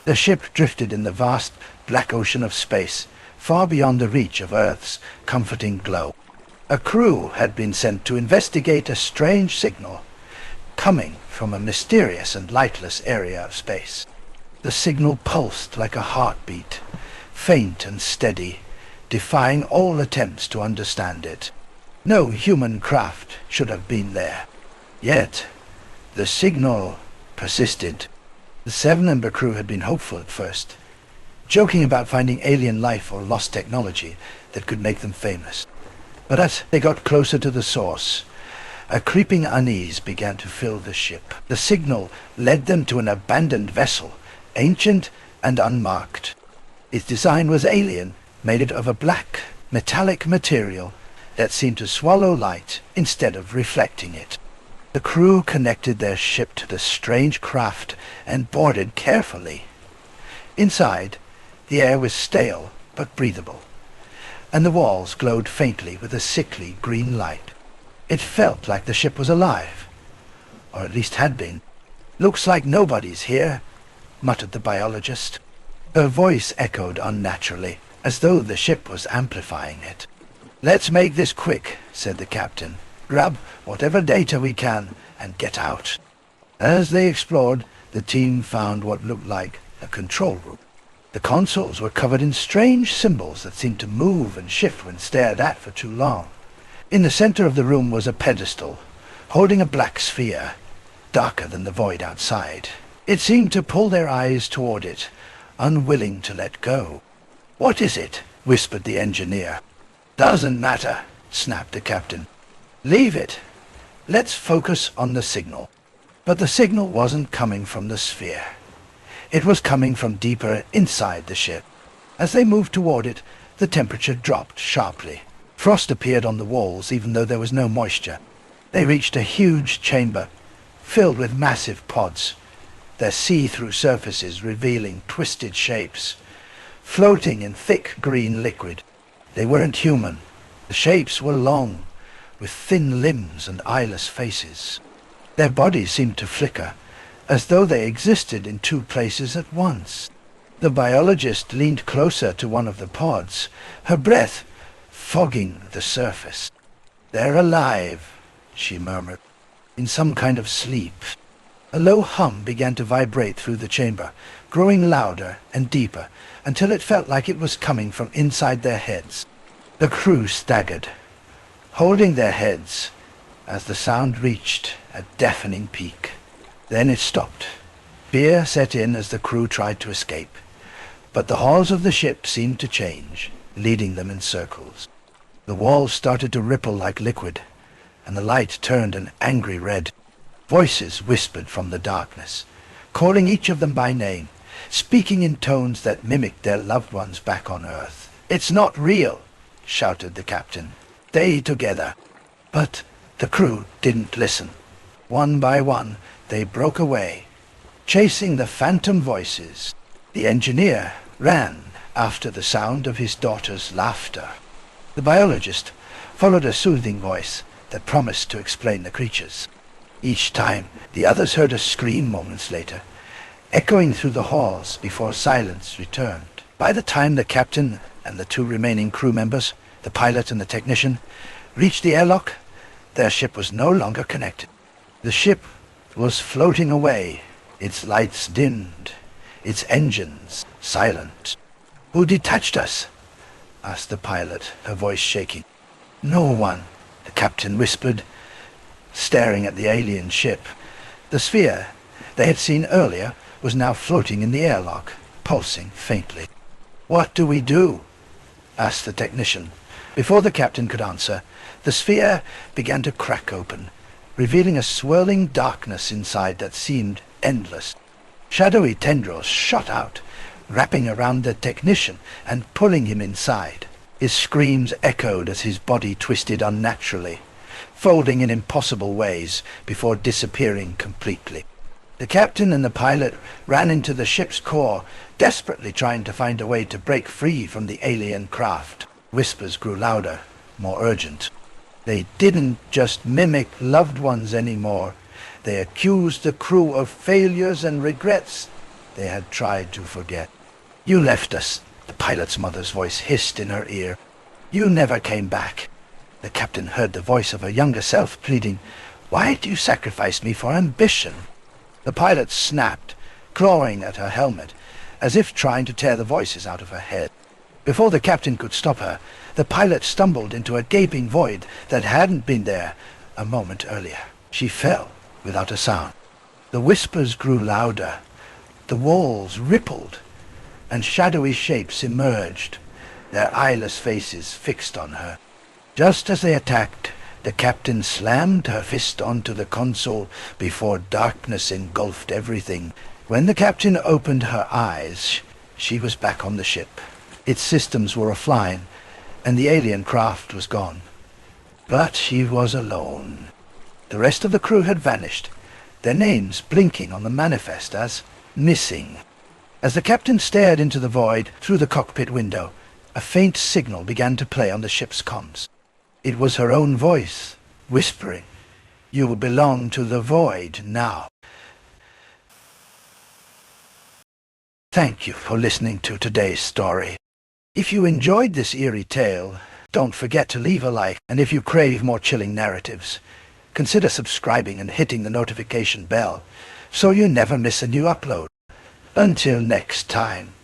The ship drifted in the vast black ocean of space, far beyond the reach of Earth's comforting glow. A crew had been sent to investigate a strange signal coming from a mysterious and lightless area of space. The signal pulsed like a heartbeat, faint and steady, defying all attempts to understand it. No human craft should have been there. Yet, the signal persisted. The seven-member crew had been hopeful at first, joking about finding alien life or lost technology that could make them famous. But as they got closer to the source, a creeping unease began to fill the ship. The signal led them to an abandoned vessel, ancient and unmarked. Its design was alien, made of a black, metallic material that seemed to swallow light instead of reflecting it. The crew connected their ship to the strange craft and boarded carefully. Inside, the air was stale but breathable, and the walls glowed faintly with a sickly green light. It felt like the ship was alive, or at least had been. "Looks like nobody's here," muttered the biologist. Her voice echoed unnaturally, as though the ship was amplifying it. "Let's make this quick," said the captain. "Grab whatever data we can and get out." As they explored, the team found what looked like a control room. The consoles were covered in strange symbols that seemed to move and shift when stared at for too long. In the center of the room was a pedestal, holding a black sphere, darker than the void outside. It seemed to pull their eyes toward it, unwilling to let go. "What is it?" whispered the engineer. "Doesn't matter," snapped the captain. "Leave it. Let's focus on the signal." But the signal wasn't coming from the sphere. It was coming from deeper inside the ship. As they moved toward it, the temperature dropped sharply. Frost appeared on the walls even though there was no moisture. They reached a huge chamber, filled with massive pods, their see-through surfaces revealing twisted shapes, floating in thick green liquid. They weren't human. The shapes were long, with thin limbs and eyeless faces. Their bodies seemed to flicker, as though they existed in two places at once. The biologist leaned closer to one of the pods, her breath fogging the surface. "They're alive," she murmured, in some kind of sleep. A low hum began to vibrate through the chamber, growing louder and deeper, until it felt like it was coming from inside their heads. The crew staggered, holding their heads as the sound reached a deafening peak. Then it stopped. Fear set in as the crew tried to escape, but the halls of the ship seemed to change, leading them in circles. The walls started to ripple like liquid, and the light turned an angry red. Voices whispered from the darkness, calling each of them by name, speaking in tones that mimicked their loved ones back on Earth. "It's not real," shouted the captain. "Stay together." But the crew didn't listen. One by one, they broke away, chasing the phantom voices. The engineer ran after the sound of his daughter's laughter. The biologist followed a soothing voice that promised to explain the creatures. Each time, the others heard a scream moments later, echoing through the halls before silence returned. By the time the captain and the two remaining crew members, the pilot and the technician, reached the airlock, their ship was no longer connected. The ship was floating away, its lights dimmed, its engines silent. "Who detached us?" asked the pilot, her voice shaking. "No one," the captain whispered, staring at the alien ship. The sphere they had seen earlier was now floating in the airlock, pulsing faintly. "What do we do?" asked the technician. Before the captain could answer, the sphere began to crack open, revealing a swirling darkness inside that seemed endless. Shadowy tendrils shot out, wrapping around the technician and pulling him inside. His screams echoed as his body twisted unnaturally, folding in impossible ways before disappearing completely. The captain and the pilot ran into the ship's core, desperately trying to find a way to break free from the alien craft. Whispers grew louder, more urgent. They didn't just mimic loved ones anymore. They accused the crew of failures and regrets. they had tried to forget. "You left us," the pilot's mother's voice hissed in her ear. "You never came back." The captain heard the voice of her younger self pleading, "Why do you sacrifice me for ambition?" The pilot snapped, clawing at her helmet, as if trying to tear the voices out of her head. Before the captain could stop her, the pilot stumbled into a gaping void that hadn't been there a moment earlier. She fell without a sound. The whispers grew louder, the walls rippled, and shadowy shapes emerged, their eyeless faces fixed on her. Just as they attacked, the captain slammed her fist onto the console before darkness engulfed everything. When the captain opened her eyes, she was back on the ship. Its systems were offline, and the alien craft was gone. But she was alone. The rest of the crew had vanished, their names blinking on the manifest as missing. As the captain stared into the void through the cockpit window, a faint signal began to play on the ship's comms. It was her own voice, whispering, "You will belong to the void now." Thank you for listening to today's story. If you enjoyed this eerie tale, don't forget to leave a like, and if you crave more chilling narratives, consider subscribing and hitting the notification bell so you never miss a new upload. Until next time.